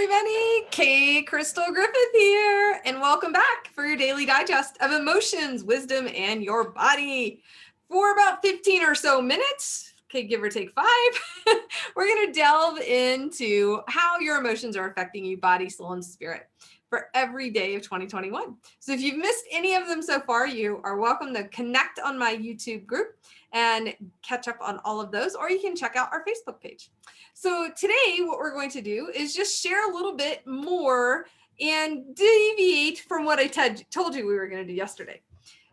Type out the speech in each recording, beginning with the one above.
everybody. Kay Crystal Griffith here, and welcome back for your daily digest of emotions, wisdom, and your body. For about 15 or so minutes, okay, give or take 5, we're going to delve into how your emotions are affecting you, body, soul, and spirit for every day of 2021. So if you've missed any of them so far, you are welcome to connect on my YouTube group and catch up on all of those, or you can check out our Facebook page. So today what we're going to do is just share a little bit more and deviate from what I told you we were going to do yesterday.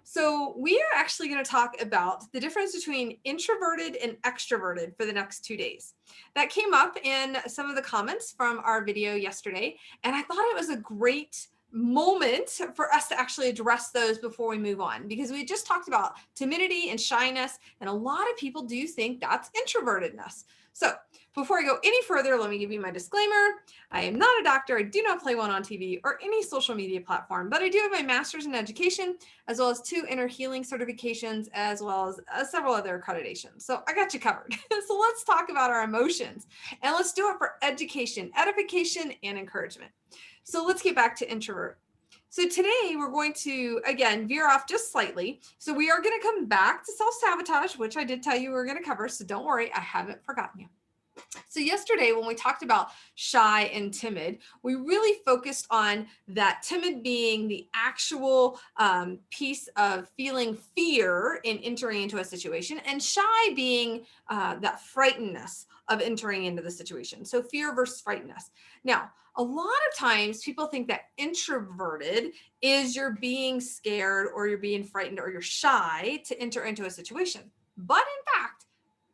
So we are actually going to talk about the difference between introverted and extroverted for the next 2 days. That came up in some of the comments from our video yesterday, and I thought it was a great moment for us to actually address those before we move on, because we just talked about timidity and shyness, and a lot of people do think that's introvertedness. So before I go any further, let me give you my disclaimer. I am not a doctor. I do not play one on TV or any social media platform, but I do have my master's in education, as well as 2 inner healing certifications, as well as several other accreditations. So I got you covered. So let's talk about our emotions, and let's do it for education, edification, and encouragement. So let's get back to introvert. So today we're going to, again, veer off just slightly. So we are going to come back to self-sabotage, which I did tell you we were going to cover. So don't worry, I haven't forgotten you. So yesterday when we talked about shy and timid, we really focused on that timid being the actual piece of feeling fear in entering into a situation, and shy being that frightenedness of entering into the situation. So fear versus frightenedness. Now, a lot of times people think that introverted is you're being scared or you're being frightened or you're shy to enter into a situation. But in fact,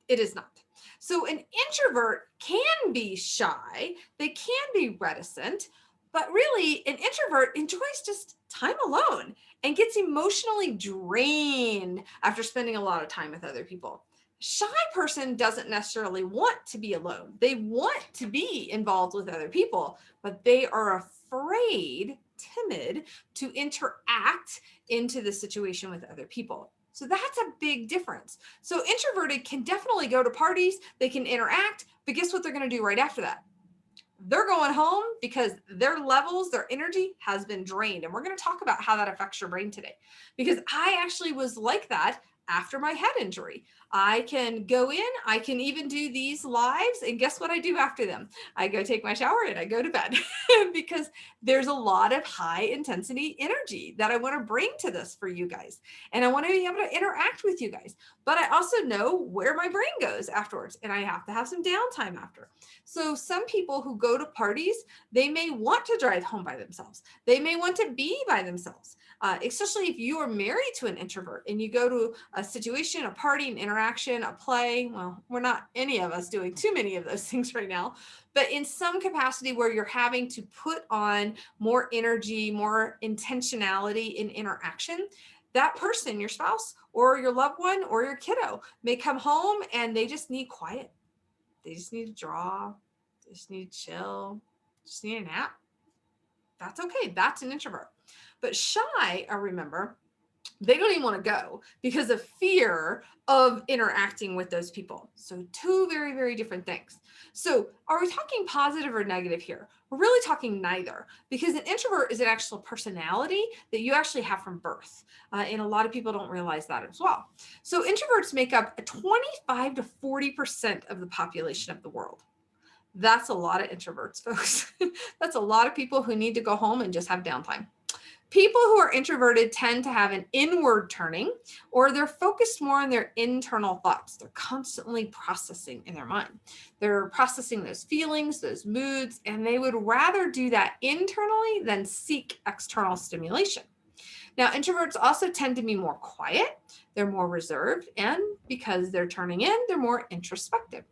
it is not. So an introvert can be shy, they can be reticent, but really an introvert enjoys just time alone and gets emotionally drained after spending a lot of time with other people. Shy person doesn't necessarily want to be alone. They want to be involved with other people, but they are afraid, timid, to interact into the situation with other people. So that's a big difference. So introverted can definitely go to parties, they can interact, but guess what they're going to do right after that? They're going home because their levels, their energy has been drained. And we're going to talk about how that affects your brain today, because I actually was like that after my head injury. I can go in, I can even do these lives, and guess what I do after them? I go take my shower and I go to bed because there's a lot of high intensity energy that I want to bring to this for you guys. And I want to be able to interact with you guys. But I also know where my brain goes afterwards, and I have to have some downtime after. So some people who go to parties, they may want to drive home by themselves. They may want to be by themselves. Especially if you are married to an introvert and you go to a situation, a party, an interaction, a play. Well, we're not any of us doing too many of those things right now, but in some capacity where you're having to put on more energy, more intentionality in interaction, that person, your spouse or your loved one or your kiddo, may come home and they just need quiet. They just need to draw. They just need to chill. Just need a nap. That's okay. That's an introvert. But shy, I remember, they don't even want to go because of fear of interacting with those people. So 2 very, very different things. So are we talking positive or negative here? We're really talking neither, because an introvert is an actual personality that you actually have from birth. And a lot of people don't realize that as well. So introverts make up 25 to 40% of the population of the world. That's a lot of introverts, folks. That's a lot of people who need to go home and just have downtime. People who are introverted tend to have an inward turning, or they're focused more on their internal thoughts. They're constantly processing in their mind. They're processing those feelings, those moods, and they would rather do that internally than seek external stimulation. Now, introverts also tend to be more quiet. They're more reserved, and because they're turning in, they're more introspective.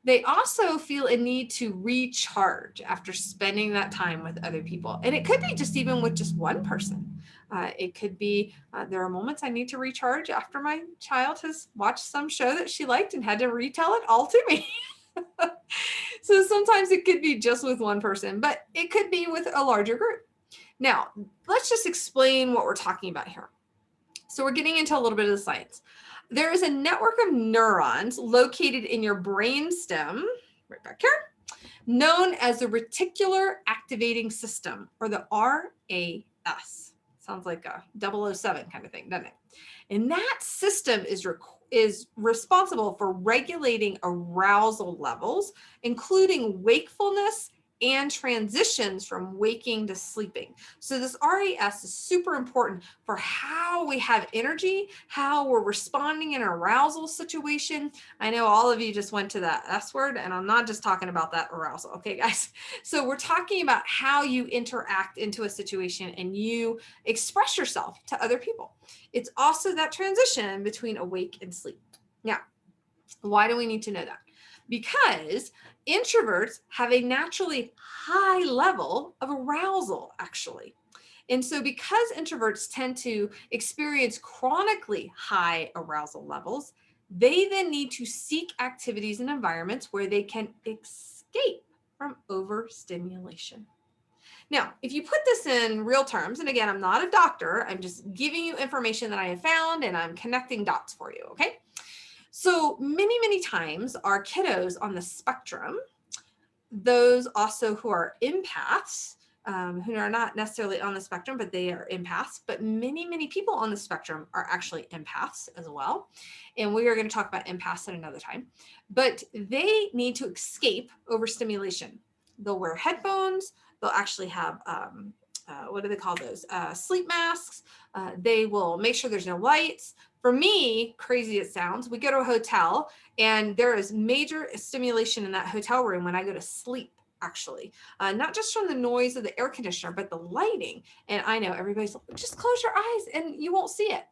They also feel a need to recharge after spending that time with other people. And it could be just even with just one person. It could be, there are moments I need to recharge after my child has watched some show that she liked and had to retell it all to me. So sometimes it could be just with one person, but it could be with a larger group. Now, let's just explain what we're talking about here. So we're getting into a little bit of the science. There is a network of neurons located in your brainstem, right back here, known as the reticular activating system, or the RAS. Sounds like a 007 kind of thing, doesn't it? And that system is responsible for regulating arousal levels, including wakefulness and transitions from waking to sleeping. So this RAS is super important for how we have energy, how we're responding in an arousal situation. I know all of you just went to that S word, and I'm not just talking about that arousal. Okay, guys. So we're talking about how you interact into a situation and you express yourself to other people. It's also that transition between awake and sleep. Now, why do we need to know that? Because introverts have a naturally high level of arousal, actually. And so because introverts tend to experience chronically high arousal levels, they then need to seek activities and environments where they can escape from overstimulation. Now, if you put this in real terms, and again, I'm not a doctor, I'm just giving you information that I have found and I'm connecting dots for you, okay? So many times our kiddos on the spectrum, those also who are empaths, who are not necessarily on the spectrum, but they are empaths, but many people on the spectrum are actually empaths as well. And we are going to talk about empaths at another time, but they need to escape overstimulation. They'll wear headphones. They'll actually have, what do they call those? Sleep masks. They will make sure there's no lights. For me, crazy it sounds, we go to a hotel and there is major stimulation in that hotel room when I go to sleep, actually. Not just from the noise of the air conditioner, but the lighting. And I know everybody's like, just close your eyes and you won't see it.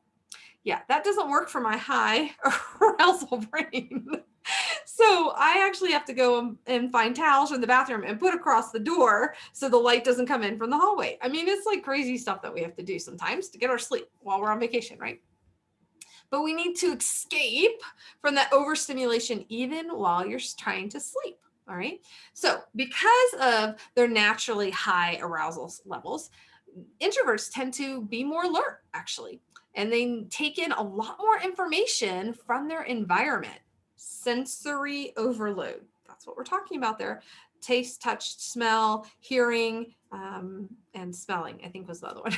Yeah, that doesn't work for my high arousal brain. So I actually have to go and find towels from the bathroom and put across the door so the light doesn't come in from the hallway. I mean, it's like crazy stuff that we have to do sometimes to get our sleep while we're on vacation, right? But we need to escape from that overstimulation even while you're trying to sleep. All right. So because of their naturally high arousal levels, introverts tend to be more alert, actually, and they take in a lot more information from their environment. Sensory overload. That's what we're talking about there. Taste, touch, smell, hearing, and smelling, I think was the other one.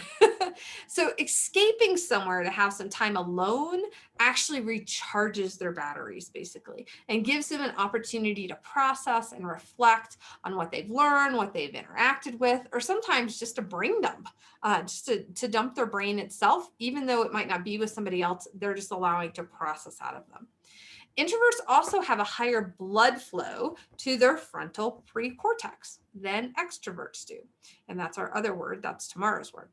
So escaping somewhere to have some time alone actually recharges their batteries, basically, and gives them an opportunity to process and reflect on what they've learned, what they've interacted with, or sometimes just a brain dump, just to dump their brain itself, even though it might not be with somebody else, they're just allowing to process out of them. Introverts also have a higher blood flow to their frontal precortex than extroverts do. And that's our other word, that's tomorrow's word.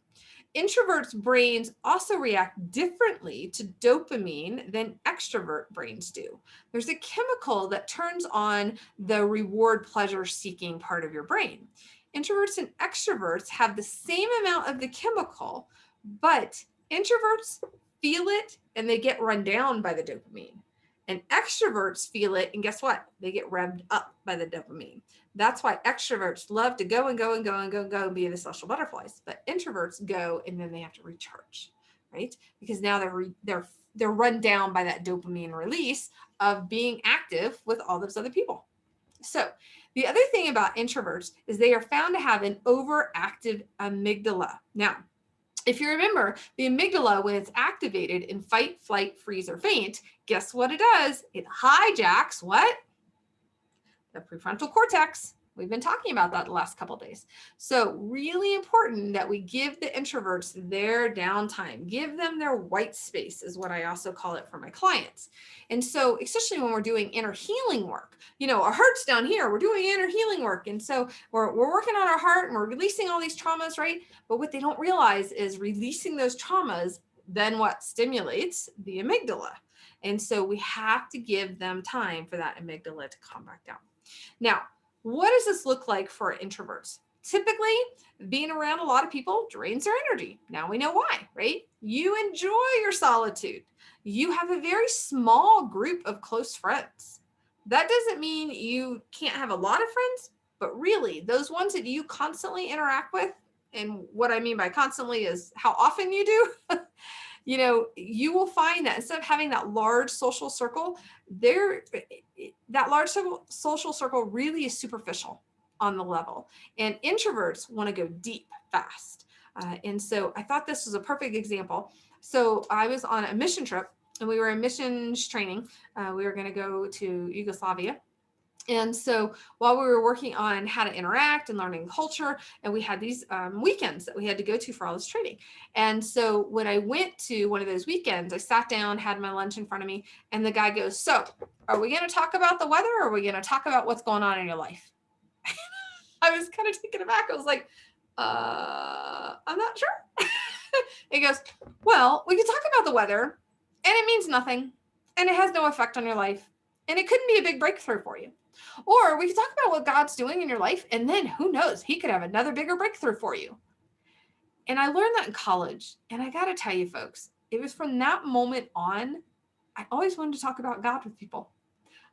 Introverts' brains also react differently to dopamine than extrovert brains do. There's a chemical that turns on the reward pleasure seeking part of your brain. Introverts and extroverts have the same amount of the chemical, but introverts feel it and they get run down by the dopamine. And extroverts feel it, and guess what? They get revved up by the dopamine. That's why extroverts love to go and go and go and go and go and be the social butterflies, but introverts go and then they have to recharge, right? Because now they're run down by that dopamine release of being active with all those other people. So the other thing about introverts is they are found to have an overactive amygdala. Now, if you remember, the amygdala, when it's activated in fight, flight, freeze, or faint, guess what it does? It hijacks what? The prefrontal cortex. We've been talking about that the last couple of days. So really important that we give the introverts their downtime, give them their white space is what I also call it for my clients. And so especially when we're doing inner healing work, you know, our heart's down here, we're doing inner healing work. And so we're working on our heart and we're releasing all these traumas, right? But what they don't realize is releasing those traumas, then what stimulates the amygdala. And so we have to give them time for that amygdala to calm back down. Now, what does this look like for introverts? Typically, being around a lot of people drains their energy. Now we know why, right? You enjoy your solitude. You have a very small group of close friends. That doesn't mean you can't have a lot of friends, but really those ones that you constantly interact with, and what I mean by constantly is how often you do, you know, you will find that instead of having that large social circle, that large social circle really is superficial. on the level. And introverts want to go deep fast. And so I thought this was a perfect example. So I was on a mission trip and we were in missions training. We were going to go to Yugoslavia. And so while we were working on how to interact and learning culture, and we had these weekends that we had to go to for all this training. And so when I went to one of those weekends, I sat down, had my lunch in front of me, and the guy goes, "So are we going to talk about the weather or are we going to talk about what's going on in your life?" I was kind of taken aback. I was like, I'm not sure. He goes, "Well, we could talk about the weather and it means nothing and it has no effect on your life and it couldn't be a big breakthrough for you. Or we could talk about what God's doing in your life and then who knows, he could have another bigger breakthrough for you." And I learned that in college. And I got to tell you folks, it was from that moment on, I always wanted to talk about God with people.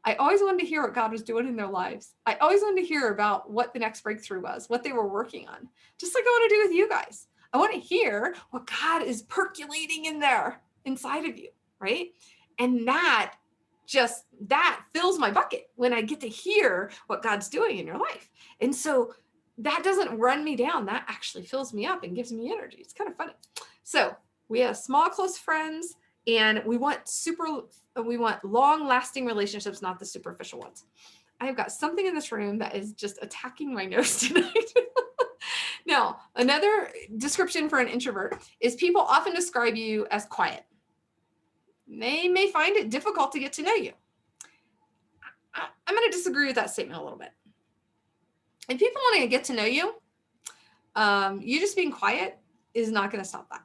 I always wanted to hear what God was doing in their lives. I always wanted to hear about what the next breakthrough was, what they were working on, just like I want to do with you guys. I want to hear what God is percolating in there inside of you, right? And that fills my bucket when I get to hear what God's doing in your life. And so that doesn't run me down. That actually fills me up and gives me energy. It's kind of funny. So we have small, close friends. And we want long-lasting relationships, not the superficial ones. I've got something in this room that is just attacking my nose tonight. Now, another description for an introvert is people often describe you as quiet. They may find it difficult to get to know you. I'm going to disagree with that statement a little bit. If people want to get to know you, you just being quiet is not going to stop that.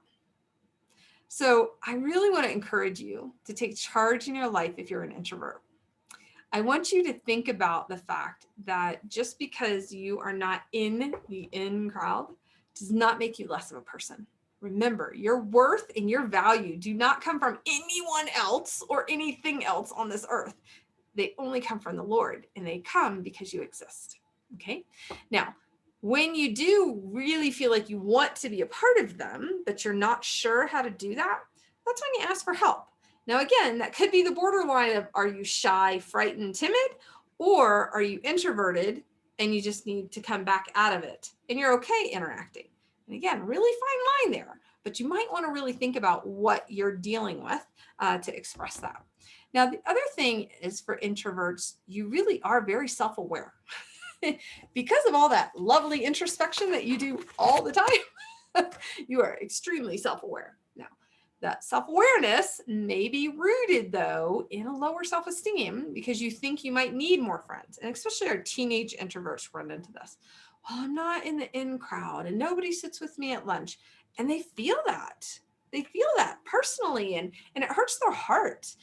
So I really want to encourage you to take charge in your life if you're an introvert. I want you to think about the fact that just because you are not in the in crowd does not make you less of a person. Remember, your worth and your value do not come from anyone else or anything else on this earth. They only come from the Lord, and they come because you exist. Okay? Now, when you do really feel like you want to be a part of them, but you're not sure how to do that, that's when you ask for help. Now, again, that could be the borderline of, are you shy, frightened, timid, or are you introverted and you just need to come back out of it and you're okay interacting? And again, really fine line there, but you might want to really think about what you're dealing with to express that. Now, the other thing is for introverts, you really are very self-aware. Because of all that lovely introspection that you do all the time, you are extremely self-aware. Now, that self-awareness may be rooted, though, in a lower self-esteem because you think you might need more friends. And especially our teenage introverts run into this. Well, I'm not in the in crowd and nobody sits with me at lunch. And they feel that. They feel that personally, and it hurts their heart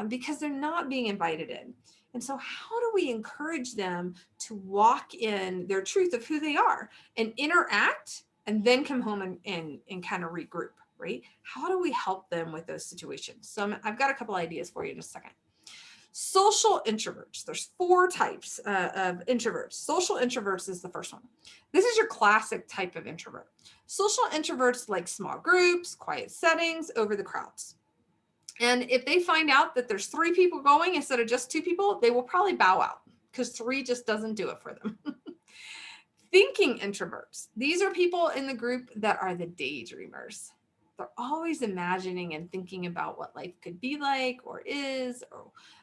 because they're not being invited in. And so how do we encourage them to walk in their truth of who they are and interact and then come home and kind of regroup, right? How do we help them with those situations? So I've got a couple ideas for you in a second. Social introverts. There's 4 types of introverts. Social introverts is the first one. This is your classic type of introvert. Social introverts like small groups, quiet settings, over the crowds. And if they find out that there's 3 people going instead of just 2 people, they will probably bow out because 3 just doesn't do it for them. Thinking introverts. These are people in the group that are the daydreamers. They're always imagining and thinking about what life could be like or is,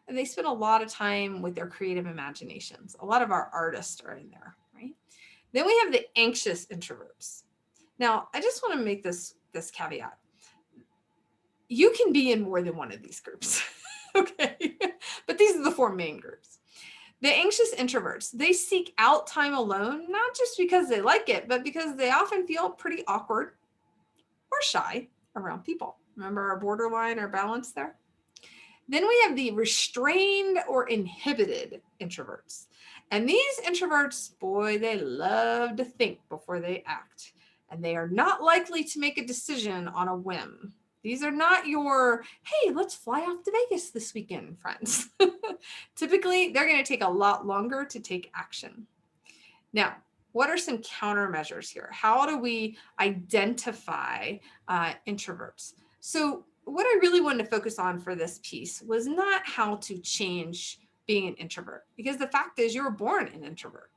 and they spend a lot of time with their creative imaginations. A lot of our artists are in there, right? Then we have the anxious introverts. Now, I just want to make this caveat. You can be in more than one of these groups, okay? But these are the 4 main groups. The anxious introverts, they seek out time alone, not just because they like it, but because they often feel pretty awkward or shy around people. Remember our borderline, our balance there? Then we have the restrained or inhibited introverts. And these introverts, boy, they love to think before they act. And they are not likely to make a decision on a whim. These are not your, hey, let's fly off to Vegas this weekend, friends. Typically, they're going to take a lot longer to take action. Now, what are some countermeasures here? How do we identify introverts? So what I really wanted to focus on for this piece was not how to change being an introvert, because the fact is you were born an introvert.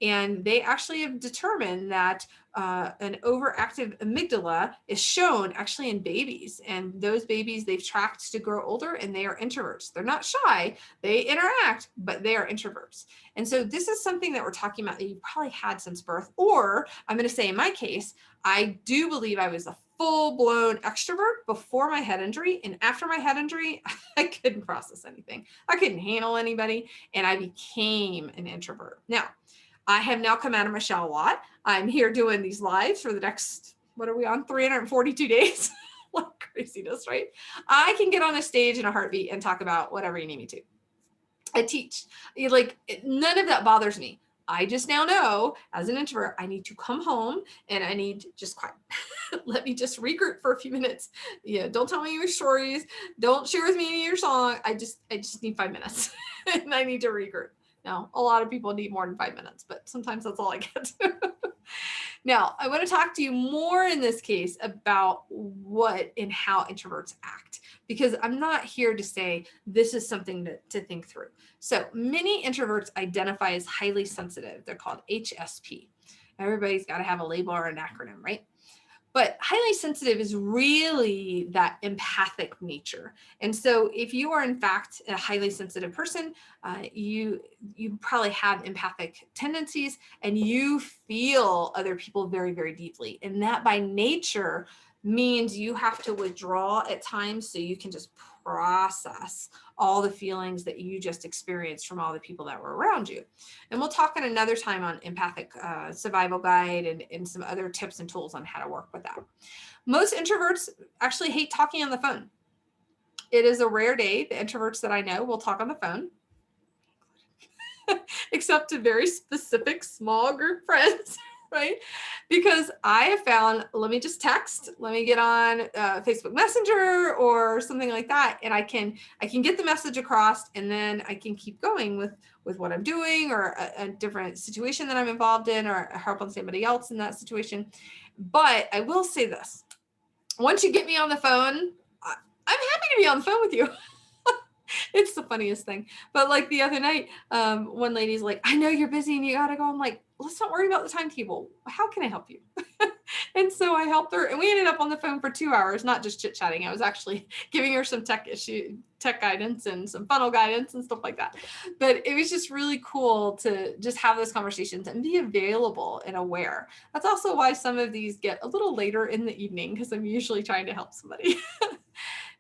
And they actually have determined that an overactive amygdala is shown actually in babies. And those babies they've tracked to grow older, and they are introverts. They're not shy, they interact, but they are introverts. And so this is something that we're talking about that you probably had since birth. Or I'm going to say in my case, I do believe I was a full-blown extrovert before my head injury. And after my head injury, I couldn't process anything. I couldn't handle anybody. And I became an introvert. Now, I have now come out of my shell a lot. I'm here doing these lives for the next, what are we on? 342 days. Like craziness, right? I can get on a stage in a heartbeat and talk about whatever you need me to. I teach. Like, none of that bothers me. I just now know as an introvert, I need to come home and I need just quiet. Let me just regroup for a few minutes. Yeah, don't tell me your stories. Don't share with me any of your song. I just need 5 minutes and I need to regroup. Now, a lot of people need more than 5 minutes, but sometimes that's all I get. Now, I want to talk to you more in this case about what and how introverts act, because I'm not here to say this is something to think through. So many introverts identify as highly sensitive. They're called HSP. Everybody's got to have a label or an acronym, right? But highly sensitive is really that empathic nature. And so if you are in fact a highly sensitive person, you probably have empathic tendencies and you feel other people very, very deeply. And that by nature means you have to withdraw at times so you can just process all the feelings that you just experienced from all the people that were around you. And we'll talk in another time on empathic survival guide and some other tips and tools on how to work with that. Most introverts actually hate talking on the phone. It is a rare day. The introverts that I know will talk on the phone, except to very specific small group friends. Right? Because I have found, let me just text, let me get on Facebook Messenger or something like that. And I can get the message across, and then I can keep going with what I'm doing or a different situation that I'm involved in, or help on somebody else in that situation. But I will say this, once you get me on the phone, I'm happy to be on the phone with you. It's the funniest thing. But like the other night, one lady's like, I know you're busy and you gotta go. I'm like, let's not worry about the timetable. How can I help you? And so I helped her, and we ended up on the phone for 2 hours, not just chit chatting. I was actually giving her some tech guidance and some funnel guidance and stuff like that. But it was just really cool to just have those conversations and be available and aware. That's also why some of these get a little later in the evening, because I'm usually trying to help somebody.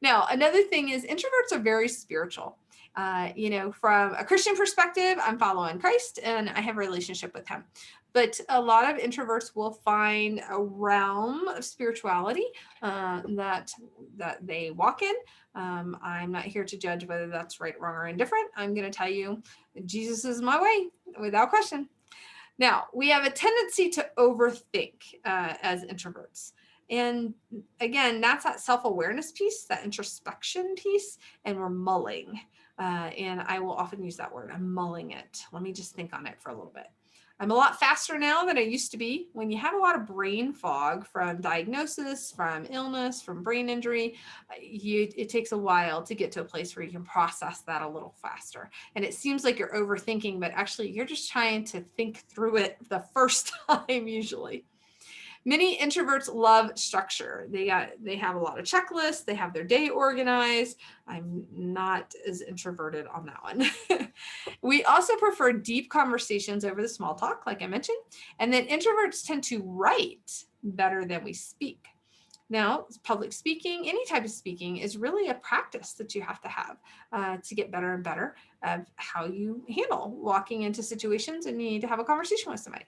Now, another thing is introverts are very spiritual. From a Christian perspective, I'm following Christ and I have a relationship with him. But a lot of introverts will find a realm of spirituality that they walk in. I'm not here to judge whether that's right, wrong, or indifferent. I'm going to tell you, Jesus is my way, without question. Now, we have a tendency to overthink as introverts. And again, that's that self-awareness piece, that introspection piece, and we're mulling. And I will often use that word. I'm mulling it. Let me just think on it for a little bit. I'm a lot faster now than I used to be. When you have a lot of brain fog from diagnosis, from illness, from brain injury, it takes a while to get to a place where you can process that a little faster. And it seems like you're overthinking, but actually you're just trying to think through it the first time usually. Many introverts love structure. They have a lot of checklists. They have their day organized. I'm not as introverted on that one. We also prefer deep conversations over the small talk, like I mentioned. And then introverts tend to write better than we speak. Now, public speaking, any type of speaking, is really a practice that you have to have to get better and better of how you handle walking into situations and you need to have a conversation with somebody.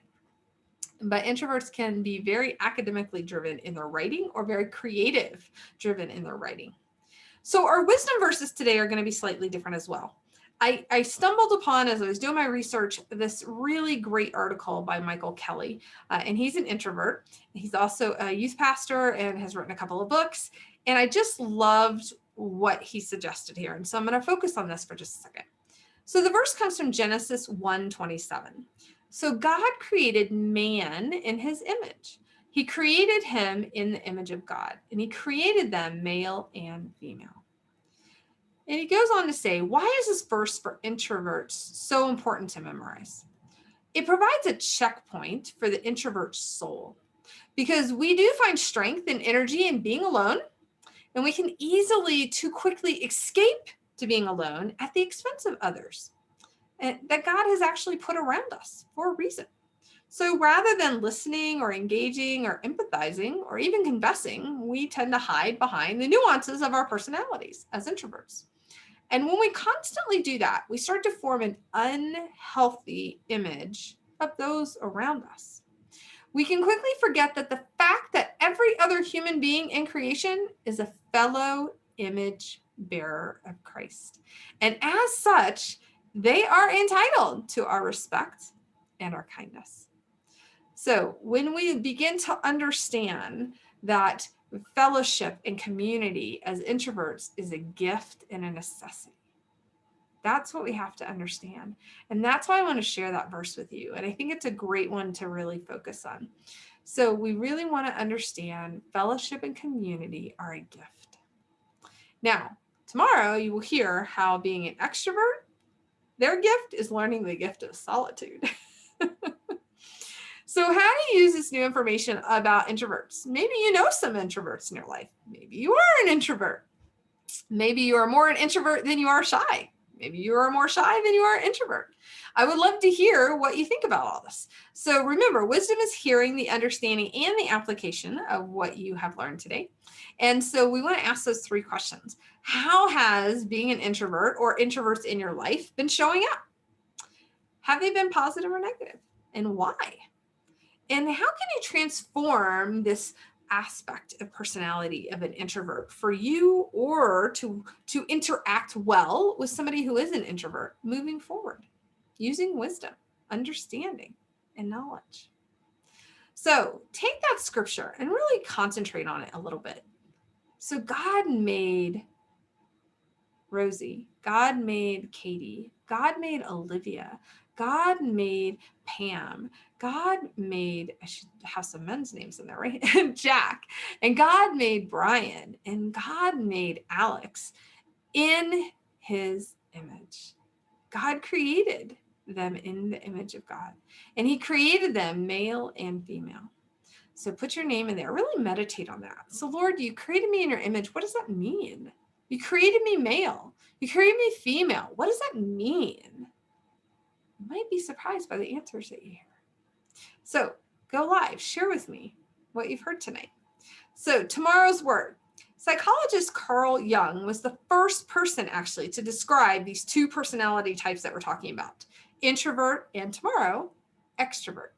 But introverts can be very academically driven in their writing or very creative driven in their writing. So our wisdom verses today are going to be slightly different as well. I stumbled upon, as I was doing my research, this really great article by Michael Kelly, and he's an introvert. He's also a youth pastor and has written a couple of books, and I just loved what he suggested here. And so I'm going to focus on this for just a second. So the verse comes from Genesis 1:27. So God created man in his image. He created him in the image of God, and he created them male and female. And he goes on to say, why is this verse for introverts so important to memorize? It provides a checkpoint for the introvert's soul, because we do find strength and energy in being alone, and we can easily too quickly escape to being alone at the expense of others, and that God has actually put around us for a reason. So rather than listening or engaging or empathizing or even confessing, we tend to hide behind the nuances of our personalities as introverts. And when we constantly do that, we start to form an unhealthy image of those around us. We can quickly forget that the fact that every other human being in creation is a fellow image bearer of Christ. And as such, they are entitled to our respect and our kindness. So when we begin to understand that fellowship and community as introverts is a gift and a necessity, that's what we have to understand. And that's why I want to share that verse with you. And I think it's a great one to really focus on. So we really want to understand fellowship and community are a gift. Now, tomorrow you will hear how being an extrovert, their gift is learning the gift of solitude. So how to use this new information about introverts? Maybe you know some introverts in your life. Maybe you are an introvert. Maybe you are more an introvert than you are shy. Maybe you are more shy than you are an introvert. I would love to hear what you think about all this. So remember, wisdom is hearing, the understanding, and the application of what you have learned today. And so we want to ask those 3 questions. How has being an introvert or introverts in your life been showing up? Have they been positive or negative? And why? And how can you transform this aspect of personality of an introvert for you, or to interact well with somebody who is an introvert moving forward, using wisdom, understanding, and knowledge? So take that scripture and really concentrate on it a little bit. So God made Rosie, God made Katie, God made Olivia, God made Pam, God made, I should have some men's names in there, right? Jack, and God made Brian, and God made Alex in his image. God created them in the image of God, and he created them male and female. So put your name in there, really meditate on that. So Lord, you created me in your image. What does that mean? You created me male. You created me female. What does that mean? You might be surprised by the answers that you hear. So go live. Share with me what you've heard tonight. So tomorrow's word. Psychologist Carl Jung was the first person actually to describe these 2 personality types that we're talking about, introvert, and tomorrow, extrovert.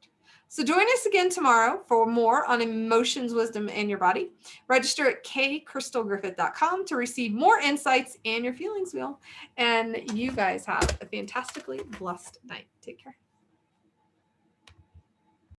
So join us again tomorrow for more on emotions, wisdom, and your body. Register at kcrystalgriffith.com to receive more insights and your feelings wheel. And you guys have a fantastically blessed night. Take care.